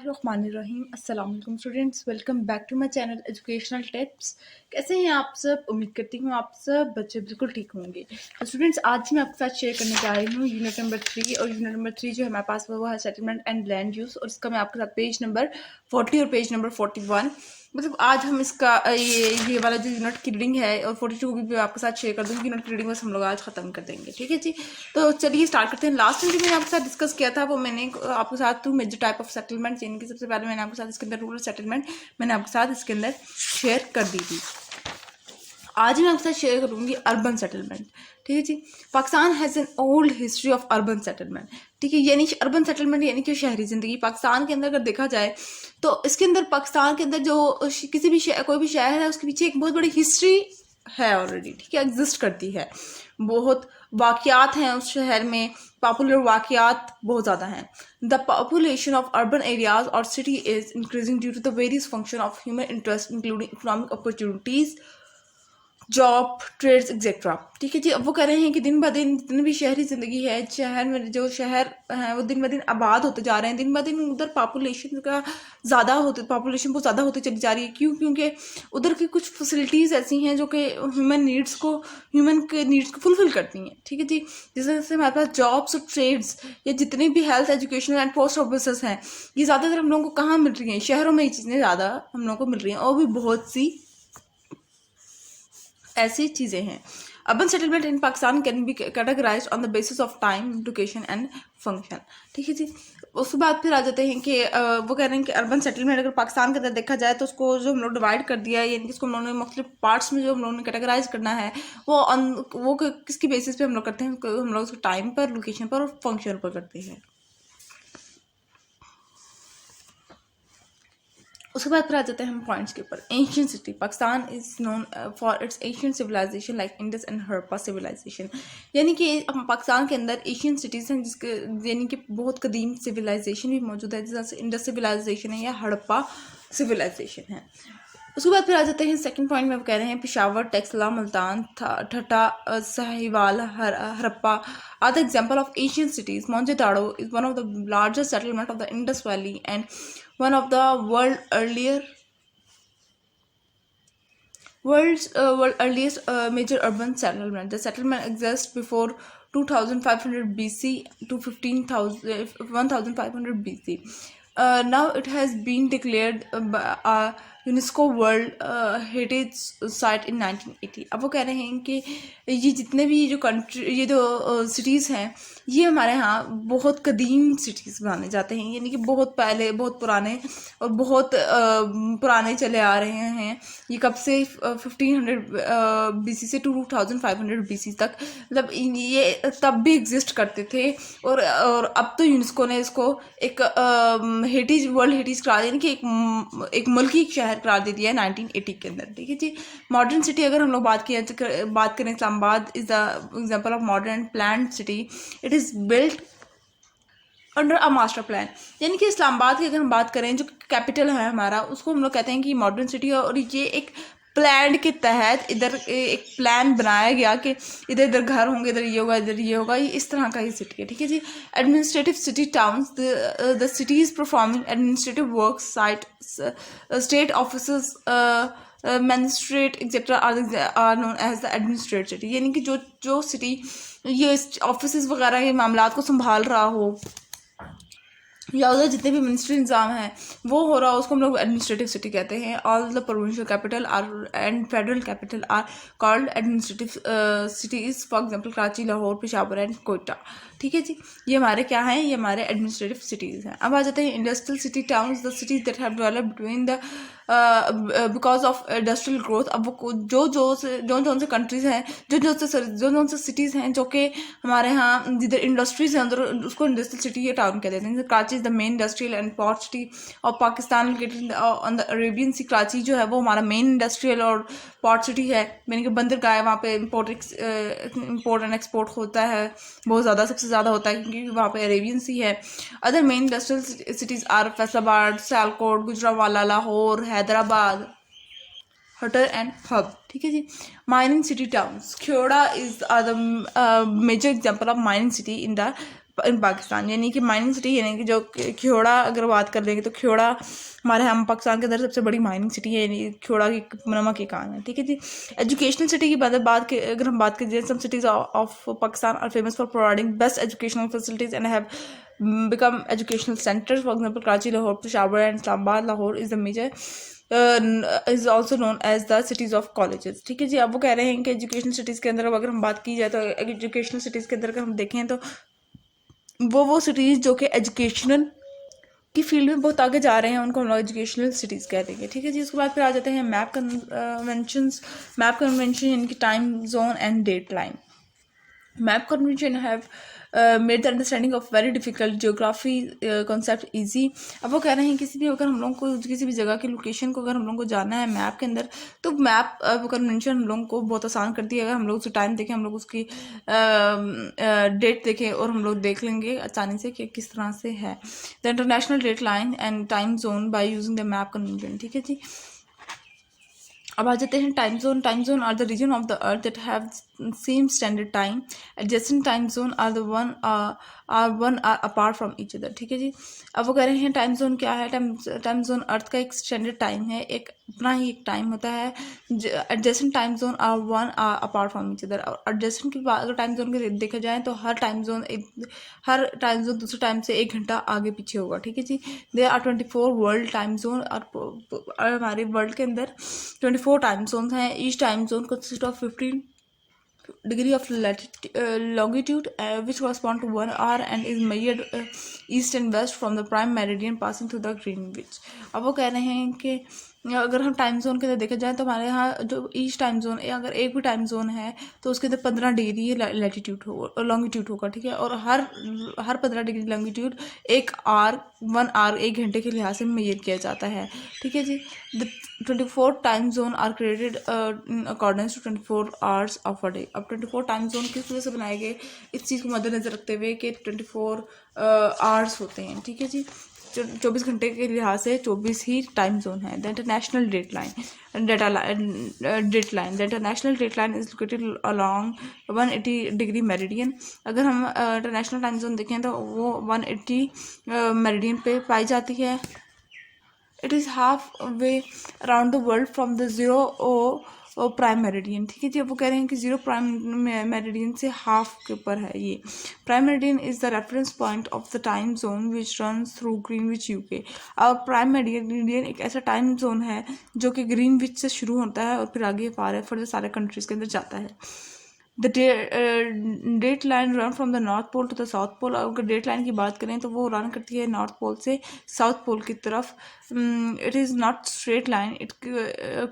बिस्मिल्लाहिर्रहमानिर्रहीम। अस्सलाम वालेकुम students, welcome back to my channel educational tips. कैसे हैं आप सब? उम्मीद करती हूँ आप सब बच्चे बिल्कुल ठीक होंगे। तो स्टूडेंट्स, आज मैं आपके साथ शेयर करने जा रही हूँ यूनिट नंबर 3। और यूनिट नंबर 3 जो है हमारे पास वो है सेटलमेंट एंड लैंड यूज़, और इसका मैं आपके साथ पेज नंबर 40 और पेज नंबर 41 मतलब आज हम इसका ये वाला जो यूनिट की रीडिंग है और 42 भी आपके साथ शेयर कर दूँगी। यूनिट की रीडिंग बस हम लोग आज ख़त्म कर देंगे, ठीक है जी। तो चलिए स्टार्ट करते हैं। लास्ट टाइम जो मैंने आपके साथ डिस्कस किया था वो मैंने आपके साथ two major type of settlement, यानी कि सबसे पहले मैंने आपके साथ इसके अंदर रूरल सेटलमेंट मैंने आपके साथ इसके अंदर शेयर कर दी थी। आज मैं आपके साथ शेयर करूंगी अर्बन सेटलमेंट, ठीक है जी। Pakistan has an old history of urban settlement, ठीक है। यानी अर्बन सेटलमेंट यानी कि शहरी ज़िंदगी पाकिस्तान के अंदर अगर देखा जाए तो इसके अंदर पाकिस्तान के अंदर जो किसी भी कोई भी शहर है उसके पीछे एक बहुत बड़ी हिस्ट्री है ऑलरेडी, ठीक है, एग्जिस्ट करती है। बहुत वाक़यात हैं उस शहर में, पॉपुलर वाक़यात बहुत ज़्यादा हैं। The population of urban areas और city is increasing due to the various function of human interest including economic opportunities, job, trades etcetera, ठीक है जी। अब वो कह रहे हैं कि दिन ब दिन जितनी भी शहरी ज़िंदगी है, शहर में जो शहर हैं वो दिन ब दिन आबाद होते जा रहे हैं। दिन ब दिन उधर पॉपुलेशन बहुत ज़्यादा होती चली जा रही है। क्यों? क्योंकि उधर की कुछ फैसिलिटीज़ ऐसी हैं जो कि ह्यूमन के नीड्स को फुलफिल करती हैं, ठीक है जी। जैसे हमारे पास जॉब्स और ट्रेड्स या जितने भी health, educational and post office हैं, ये ज़्यादातर हम लोगों को कहाँ मिल रही हैं? शहरों में ये चीज़ें ज़्यादा हम लोगों को मिल रही हैं, और भी बहुत सी ऐसी चीज़ें हैं। Urban settlement in Pakistan can be categorised on the basis of time, location and function, ठीक है जी। उसके बाद फिर आ जाते हैं कि वो कह रहे हैं कि अर्बन सेटलमेंट अगर पाकिस्तान के अंदर देखा जाए तो उसको जो हम लोग डिवाइड कर दिया है, यानी कि इसको हम लोगों ने मुख्तलिफ पार्ट्स में जो हम लोगों ने कैटेगराइज करना है वो किसकी बेसिस पे हम लोग करते हैं? हम लोग उसको टाइम पर, लोकेशन पर और फंक्शन पर करते हैं। उसके बाद फिर आ जाते हैं हम पॉइंट्स के ऊपर। Ancient city, Pakistan is known for its Asian civilisation like Indus and Harappa civilisation, यानी कि पाकिस्तान के अंदर एशियन सिटीज़ हैं जिसके यानी कि बहुत कदीम सिविलाइजेशन भी मौजूद है, जैसे इंडस सिविलाइजेशन है या हड़प्पा सिविलाइजेशन है। उसके बाद फिर आ जाते हैं सेकंड पॉइंट में, वो कह रहे हैं Peshawar, Taxila, Multan, Thatta, Sahiwal, Harappa are the example of Asian cities. Mohenjodaro is one of the largest settlement of the Indus valley and one of the world's earliest major urban settlement. The settlement exists before 2500 BC to 1500 BC. Now it has been declared UNESCO world heritage site in 1980। अब वो कह रहे हैं कि ये जितने भी ये जो सिटीज़ हैं ये हमारे यहाँ बहुत कदीम सिटीज़ माने जाते हैं, यानी कि बहुत पहले, बहुत पुराने और बहुत पुराने चले आ रहे हैं। ये कब से 1500 BC से 2500 BC तक, मतलब ये तब भी एग्जिस्ट करते थे। और अब तो यूनेस्को ने इसको एक वर्ल्ड हेरिटेज करार दिया, यानी कि एक मुल्की शहर करार दे दिया है 1980 के अंदर, ठीक है जी। मॉडर्न सिटी अगर हम लोग बात करें, Islamabad is the example of modern planned city. It is built under a master plan, यानी कि इस्लामाबाद की अगर हम बात करें जो कैपिटल है हमारा, उसको हम लोग कहते हैं कि मॉडर्न सिटी है। और ये एक प्लान के तहत इधर एक प्लान बनाया गया कि इधर इधर घर होंगे, इधर ये होगा, इधर ये होगा, ये इस तरह का ही सिटी है, ठीक है जी। Administrative city towns, the cities performing administrative work, site, state office, magistrate etcetera are known as the administrate city, यानी कि जो सिटी ये ऑफिस वगैरह के मामला को संभाल रहा हो या उधर जितने भी मिनिस्ट्री निज़ाम है वो हो रहा है, उसको हम लोग एडमिनिस्ट्रेटिव सिटी कहते हैं। All the provincial capital R and federal capital R called administrative cities, for example Karachi, Lahore, Peshawar and Quetta, ठीक है जी। ये हमारे क्या हैं? ये हमारे एडमिनिस्ट्रेटिव सिटीज़ हैं। अब आ जाते हैं industrial city towns, the cities that have developed between the because of industrial growth. अब वो जो से कंट्रीज हैं, जो से सिटीज़ हैं जो कि हमारे यहाँ जिधर इंडस्ट्रीज हैं उधर उसको इंडस्ट्रियल सिटी या टाउन कह देते हैं। Karachi is the main industrial and port city of Pakistan located on the Arabian sea. Karachi जो है वो हमारा मेन इंडस्ट्रियल और पोर्ट सिटी है, यानी कि बंदरगाह है, वहाँ पे इम्पोर्ट एंड एक्सपोर्ट होता है, बहुत ज़्यादा, सबसे ज़्यादा होता है क्योंकि वहाँ पे अरेबियन सी है। Other main industrial cities are Faisalabad, Sialkot, Gujranwala, Lahore, Hyderabad, Hattar and Hub, ठीक है जी। Mining city towns, Khewra is the major example of mining city in the in Pakistan, यानी कि माइनिंग सिटी, यानी कि जो ख्योड़ा अगर बात कर लेंगे तो ख्योड़ा हमारे हम पाकिस्तान के अंदर सबसे बड़ी माइनिंग सिटी है, यानी ख्योड़ा की नमक की कान है, ठीक है जी। एजुकेशनल सिटी की अगर हम बात करें, some cities of Pakistan are famous for providing best educational facilities and have become educational centers. For example, Karachi, Lahore, Peshawar and Islamabad. Lahore is the major is also known as the cities of colleges, ठीक है जी। अब वो कह रहे हैं कि educational cities के अंदर अगर हम बात की जाए तो एजुकेशनल सिटीज़ के अंदर अगर हम देखें तो वो सिटीज़ जो कि एजुकेशनल की फील्ड में बहुत आगे जा रहे हैं उनको हम लोग एजुकेशनल सिटीज़ कह देंगे, ठीक है जी। उसके बाद फिर आ जाते हैं मैप कन्वेंशन यानी कि time zone and date line. Map convention have made the understanding of very difficult geography concept easy। अब वो कह रहे हैं किसी भी अगर हम लोगों को किसी भी जगह की लोकेशन को अगर हम लोगों को जानना है मैप के अंदर, तो मैप कन्वेंशन हम लोगों को बहुत आसान करती है। अगर हम लोग उसकी टाइम देखें, हम लोग उसकी डेट देखें और हम लोग देख लेंगे आसानी से कि किस तरह से है। The international date line and time zone by using the map convention, ठीक है जी। अब आ जाते हैं time zone. Time zone are the region of the earth that have same standard time. Adjacent time zone are the one are apart from each other, ठीक है जी। अब वो कह रहे हैं टाइम जोन क्या है। टाइम जोन अर्थ का एक स्टैंडर्ड टाइम है, एक अपना ही एक टाइम होता है। Adjacent time zone are one are apart from each other. और एडजेसेंट की बात अगर टाइम जोन के देखा जाए तो हर टाइम जोन दूसरे टाइम से 1 घंटा आगे पीछे होगा, ठीक है जी। There are 24 world time zone और हमारे वर्ल्ड के अंदर 24 टाइम जोन हैं। Each time zone consist of 15 degree of longitude which correspond to 1 hour and is measured east and west from the prime meridian passing through the Greenwich। अब वो कह रहे हैं कि अगर हम टाइम जोन के अंदर देखा जाए तो हमारे यहाँ जो ईच टाइम जोन अगर एक भी टाइम जोन है तो उसके अंदर 15 डिग्री लैटिट्यूड होगा, लॉन्गिट्यूड होगा, ठीक है। और हर 15 डिग्री लॉन्गिट्यूड 1 आवर 1 घंटे के लिहाज से मेजर किया जाता है, ठीक है जी। The 24 time zone are created in accordance to 24 hours of a day. अब 24 टाइम जोन किस वजह से बनाए गए, इस चीज़ को मद्देनजर रखते हुए कि 24 आवर्स होते हैं, ठीक है जी। 24 घंटे के लिहाज से 24 ही टाइम जोन है। The international date line the international date line is located along 180 degree meridian. अगर हम इंटरनेशनल टाइम जोन देखें तो वो 180 मेरिडियन पे पाई जाती है। It is half way around the world from the zero prime meridian, ठीक है जी। अब वो कह रहे हैं कि 0 प्राइम मेरिडियन से हाफ के ऊपर है ये। Prime meridian is the reference point of the time zone which runs through Greenwich UK. अब प्राइम मेरिडियन एक ऐसा टाइम जोन है जो कि ग्रीनविच से शुरू होता है और फिर आगे फर्दर सारे कंट्रीज़ के अंदर जाता है। The date line run from the north pole to the south pole. अगर डेट लाइन की बात करें तो वो रन करती है नॉर्थ पोल से साउथ पोल की तरफ। It is not straight line, it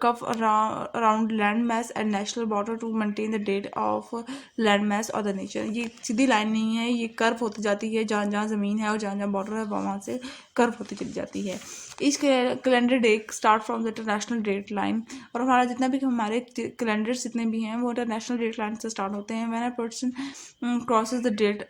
curve around land mass and national border to maintain the date of land mass और द नेचर। ये सीधी लाइन नहीं है, ये कर्व होती जाती है, जहाँ जहाँ ज़मीन है और जहाँ जहाँ बॉर्डर है वहाँ से कर्व होती चली जाती है। इस calendar day start from the international date line. और हमारा जितना भी हमारे कैलेंडर्स जितने भी हैं वो इंटरनेशनल डेट लाइन से स्टार्ट होते हैं। When a person crosses the date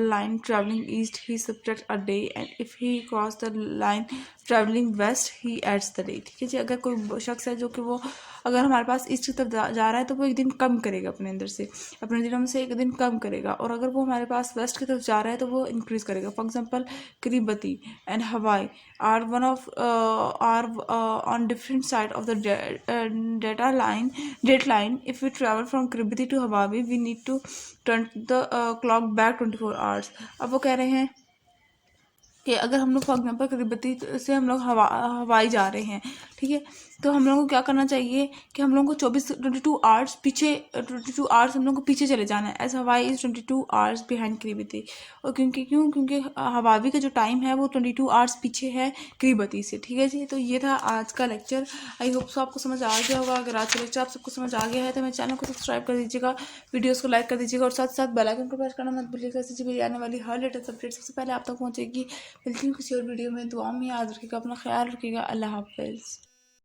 line travelling east he subtract a day and if he cross the line travelling west he adds the day, ठीक है जी। अगर कोई शख्स है जो कि वो अगर हमारे पास ईस्ट की तरफ जा रहा है तो वो एक दिन कम करेगा अपने अंदर से, अपने दिनों में से एक दिन कम करेगा। और अगर वो हमारे पास वेस्ट की तरफ जा रहा है तो वो इंक्रीज़ करेगा। For example Kiribati and Hawaii are one of are on different side of the date line. If we travel from Kiribati to Hawaii, we need to turn the clock back 24 hours। अब वो कह रहे हैं कि अगर हम लोग for example किरिबती से हम लोग हवाई जा रहे हैं, ठीक है, तो हम लोगों को क्या करना चाहिए कि हम लोगों को 22 आवर्स हम लोगों को पीछे चले जाना है। एज हवाई इज़ 22 आवर्स बिहाइंड किरिबती। और क्योंकि हवाई का जो टाइम है वो 22 आवर्स पीछे है किरिबती से, ठीक है जी। तो ये था आज का लेक्चर। आई होप सो आपको समझ आ गया होगा। अगर आज का लेक्चर आप सबको समझ आ गया है तो मेरे चैनल को सब्सक्राइब कर दीजिएगा, वीडियोस को लाइक कर दीजिएगा और साथ साथ बेल आइकन को प्रेस करना मत भूलिएगा। इससे मेरी आने वाली हर लेटेस्ट अपडेट सबसे पहले आप तक पहुँचेगी। मिलती हूँ किसी और वीडियो में। दुआ में याद रखिएगा, अपना ख्याल रखिएगा। अल्लाह हाफिज़।